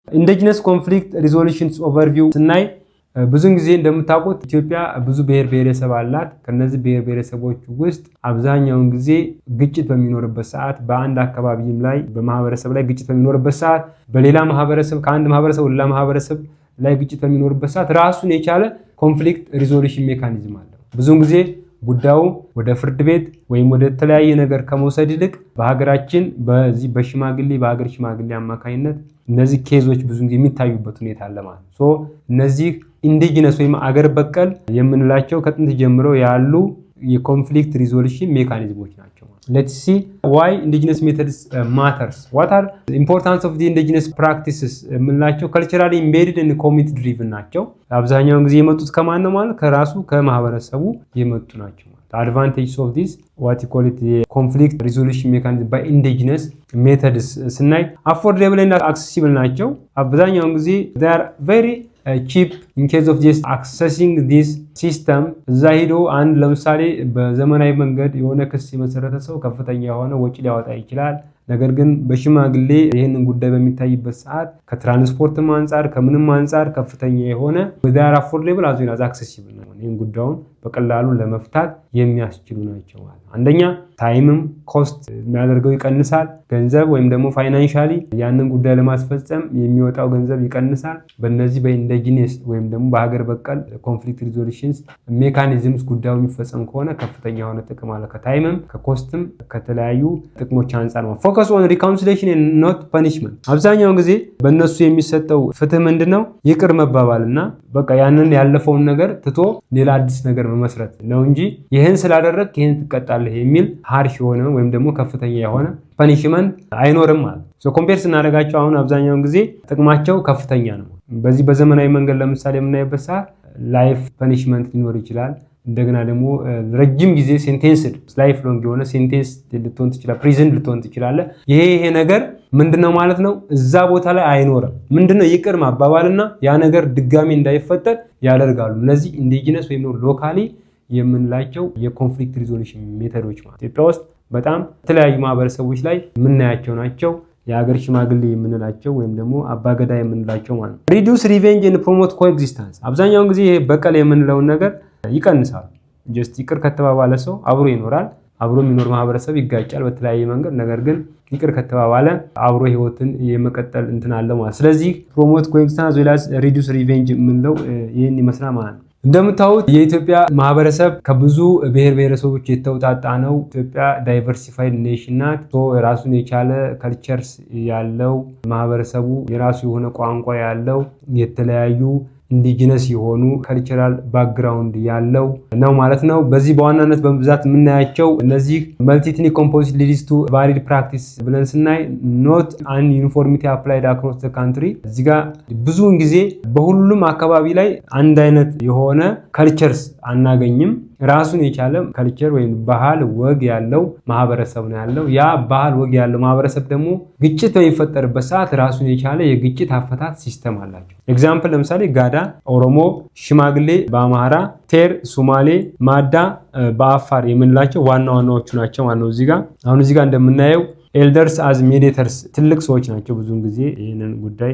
ኢንዲጂነስ ኮንፍሊክት ሪዞሉሽንስ ኦቨርቪው ስናይ ብዙን ጊዜ እንደምታውቁት ኢትዮጵያ ብዙ ብሔር ብሔረሰብ አላት። ከነዚህ ብሔር ብሔረሰቦች ውስጥ አብዛኛውን ጊዜ ግጭት በሚኖርበት ሰዓት በአንድ አካባቢም ላይ በማህበረሰብ ላይ ግጭት በሚኖርበት ሰዓት በሌላ ማህበረሰብ ከአንድ ማህበረሰብ ሌላ ማህበረሰብ ላይ ግጭት በሚኖርበት ሰዓት ራሱን የቻለ ኮንፍሊክት ሪዞሉሽን ሜካኒዝም አለው። ብዙውን ጊዜ ጉዳዩ ወደ ፍርድ ቤት ወይም ወደ ተለያየ ነገር ከመውሰድ ይልቅ በሀገራችን በዚህ በሀገር ሽማግሌ አማካኝነት እነዚህ ኬዞች ብዙ ጊዜ የሚታዩበት ሁኔታ አለ ማለት ነው። እነዚህ ኢንዲጂነስ ወይም አገር በቀል የምንላቸው ከጥንት ጀምሮ ያሉ የኮንፍሊክት ሪዞሉሽን ሜካኒዝሞች ናቸው። Let's see why indigenous methods matters. What are the importance of the indigenous practices? የምንላቸው culturally embedded and community driven ናቸው። አብዛኛውን ጊዜ የመጡት ከማን ነው ማለት ከራሱ ከማህበረሰቡ የመጡ ናቸው። The advantages of this what you call it the conflict resolution mechanism by indigenous methods ስናይ affordable and accessible ናቸው። አብዛኛውን ጊዜ they are very cheap in case of just accessing this system እዛ ሄዶ አንድ ለምሳሌ በዘመናዊ መንገድ የሆነ ክስ የመሰረተ ሰው ከፍተኛ የሆነ ወጪ ሊያወጣ ይችላል። ነገር ግን በሽማግሌ ይሄንን ጉዳይ በሚታይበት ሰዓት ከትራንስፖርትም አንፃር ከምንም አንፃር ከፍተኛ የሆነ they are affordable as well as accessible ነው። ይሄን ጉዳዩን በቀላሉ ለመፍታት የሚያስችሉ ናቸው ማለት ነው። አንደኛ ታይምም ኮስት የሚያደርገው ይቀንሳል። ገንዘብ ወይም ደግሞ ፋይናንሻሊ ያንን ጉዳይ ለማስፈጸም የሚወጣው ገንዘብ ይቀንሳል። በእነዚህ በኢንዲጂነስ ወይም ደግሞ በሀገር በቀል ኮንፍሊክት ሪዞሉሽንስ ሜካኒዝምስ ጉዳዩ የሚፈጸም ከሆነ ከፍተኛ የሆነ ጥቅም አለ። ከታይምም ከኮስትም ከተለያዩ ጥቅሞች አንፃር ነው። ፎከስ ኦን ሪኮንሲሊዬሽን ኤንድ ኖት ፐኒሽመንት። አብዛኛውን ጊዜ በእነሱ የሚሰጠው ፍትህ ምንድነው? ይቅር መባባልና በቃ ያንን ያለፈውን ነገር ትቶ ሌላ አዲስ ነገር መመስረት ነው እንጂ ይህን ስላደረግ ይህን ትቀጣለህ የሚል ሃርሽ የሆነ ወይም ደግሞ ከፍተኛ የሆነ ፐኒሽመንት አይኖርም ማለት ነው። ኮምፔር ስናደርጋቸው አሁን አብዛኛውን ጊዜ ጥቅማቸው ከፍተኛ ነው። በዚህ በዘመናዊ መንገድ ለምሳሌ የምናይበት ሰዓት ላይፍ ፐኒሽመንት ሊኖር ይችላል። እንደገና ደግሞ ረጅም ጊዜ ሴንቴንስድ ላይፍ ሎንግ የሆነ ሴንቴንስ ልትሆን ትችላለህ፣ ፕሪዝን ልትሆን ትችላለህ። ይሄ ነገር ምንድነው ማለት ነው? እዛ ቦታ ላይ አይኖርም። ምንድነው ይቅር ማባባልና ያ ነገር ድጋሚ እንዳይፈጠር ያደርጋሉ። እነዚህ ኢንዲጂነስ ወይም ሎካሊ የምንላቸው የኮንፍሊክት ሪዞሉሽን ሜተዶች ማለት ኢትዮጵያ ውስጥ በጣም የተለያዩ ማህበረሰቦች ላይ የምናያቸው ናቸው። የሀገር ሽማግሌ የምንላቸው ወይም ደግሞ አባገዳ የምንላቸው ማለት ነው። ሪዱስ ሪቬንጅ ኤንድ ፕሮሞት ኮኤግዚስተንስ። አብዛኛውን ጊዜ ይሄ በቀል የምንለውን ነገር ይቀንሳል። ጀስት ይቅር ከተባባለ ሰው አብሮ ይኖራል። አብሮ የሚኖር ማህበረሰብ ይጋጫል በተለያየ መንገድ። ነገር ግን ይቅር ከተባባለ አብሮ ህይወትን የመቀጠል እንትን አለ ማለት። ስለዚህ ፕሮሞት ኮኤግዚስተንስ ወይስ ሪዱስ ሪቬንጅ የምንለው ይህን ይመስላል ማለት ነው። እንደምታዩት የኢትዮጵያ ማህበረሰብ ከብዙ ብሔር ብሔረሰቦች የተውጣጣ ነው። ኢትዮጵያ ዳይቨርሲፋይድ ኔሽን ናት። ራሱን የቻለ ካልቸርስ ያለው ማህበረሰቡ የራሱ የሆነ ቋንቋ ያለው የተለያዩ ኢንዲጂነስ የሆኑ ካልቸራል ባክግራውንድ ያለው ነው ማለት ነው። በዚህ በዋናነት በብዛት የምናያቸው እነዚህ መልቲኢትኒክ ኮምፖዚት ሊድስ ቱ ቫሪድ ፕራክቲስ ብለን ስናይ ኖት አን ዩኒፎርሚቲ አፕላይድ አክሮስ ዘ ካንትሪ። እዚህ ጋር ብዙውን ጊዜ በሁሉም አካባቢ ላይ አንድ አይነት የሆነ ካልቸርስ አናገኝም። ራሱን የቻለ ካልቸር ወይም ባህል ወግ ያለው ማህበረሰብ ነው ያለው። ያ ባህል ወግ ያለው ማህበረሰብ ደግሞ ግጭት በሚፈጠርበት ሰዓት ራሱን የቻለ የግጭት አፈታት ሲስተም አላቸው። ኤግዛምፕል ለምሳሌ ጋዳ ኦሮሞ፣ ሽማግሌ በአማራ፣ ቴር ሱማሌ፣ ማዳ በአፋር የምንላቸው ዋና ዋናዎቹ ናቸው ማለት ነው። እዚህ ጋር እንደምናየው ኤልደርስ አዝ ሜዲተርስ ትልቅ ሰዎች ናቸው። ብዙውን ጊዜ ይህንን ጉዳይ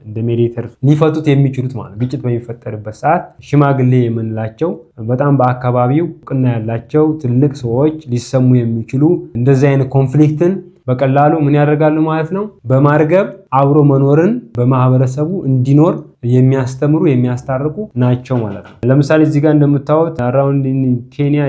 እንደ ሜዲተር ሊፈቱት የሚችሉት ማለት ግጭት በሚፈጠርበት ሰዓት ሽማግሌ የምንላቸው በጣም በአካባቢው እውቅና ያላቸው ትልቅ ሰዎች ሊሰሙ የሚችሉ እንደዚህ አይነት ኮንፍሊክትን በቀላሉ ምን ያደርጋሉ ማለት ነው? በማርገብ አብሮ መኖርን በማህበረሰቡ እንዲኖር የሚያስተምሩ የሚያስታርቁ ናቸው ማለት ነው። ለምሳሌ እዚህ ጋር እንደምታዩት አራውንድ ኬንያ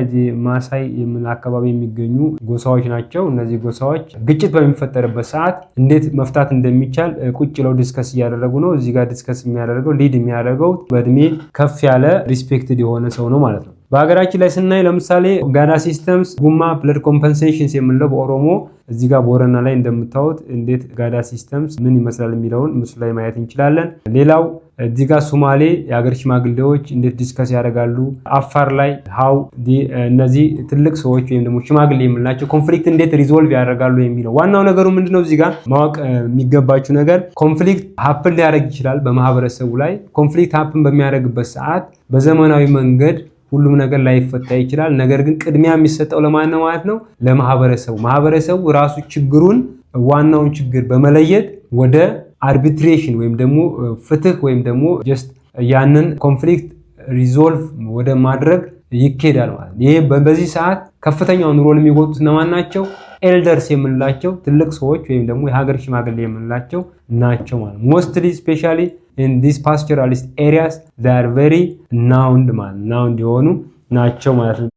ማሳይ የምን አካባቢ የሚገኙ ጎሳዎች ናቸው። እነዚህ ጎሳዎች ግጭት በሚፈጠርበት ሰዓት እንዴት መፍታት እንደሚቻል ቁጭ ብለው ዲስከስ እያደረጉ ነው። እዚህ ጋር ዲስከስ የሚያደርገው ሊድ የሚያደርገው በእድሜ ከፍ ያለ ሪስፔክትድ የሆነ ሰው ነው ማለት ነው። በሀገራችን ላይ ስናይ ለምሳሌ ጋዳ ሲስተምስ ጉማ ብለድ ኮምፐንሴሽንስ የምንለው በኦሮሞ እዚህ ጋር ቦረና ላይ እንደምታዩት እንዴት ጋዳ ሲስተምስ ምን ይመስላል የሚለውን ምስሉ ላይ ማየት እንችላለን። ሌላው እዚህ ጋር ሶማሌ የሀገር ሽማግሌዎች እንዴት ዲስከስ ያደርጋሉ። አፋር ላይ ሃው እነዚህ ትልቅ ሰዎች ወይም ደግሞ ሽማግሌ የምንላቸው ኮንፍሊክት እንዴት ሪዞልቭ ያደርጋሉ የሚለው ዋናው ነገሩ ምንድነው? እዚህ ጋር ማወቅ የሚገባችሁ ነገር ኮንፍሊክት ሀፕን ሊያደርግ ይችላል በማህበረሰቡ ላይ። ኮንፍሊክት ሀፕን በሚያደርግበት ሰዓት በዘመናዊ መንገድ ሁሉም ነገር ላይፈታ ይችላል። ነገር ግን ቅድሚያ የሚሰጠው ለማን ነው ማለት ነው? ለማህበረሰቡ። ማህበረሰቡ ራሱ ችግሩን ዋናውን ችግር በመለየት ወደ አርቢትሬሽን ወይም ደግሞ ፍትህ ወይም ደግሞ ጀስት ያንን ኮንፍሊክት ሪዞልቭ ወደ ማድረግ ይኬዳል ማለት ነው። ይሄ በዚህ ሰዓት ከፍተኛውን ሮል የሚወጡት እነማን ናቸው? ኤልደርስ የምንላቸው ትልቅ ሰዎች ወይም ደግሞ የሀገር ሽማግሌ የምንላቸው ናቸው ማለት ነው። ሞስትሊ ስፔሻሊ ኢን ዲስ ፓስቶራሊስት ኤሪያስ they are very noun ማለት ናውንድ የሆኑ ናቸው ማለት ነው።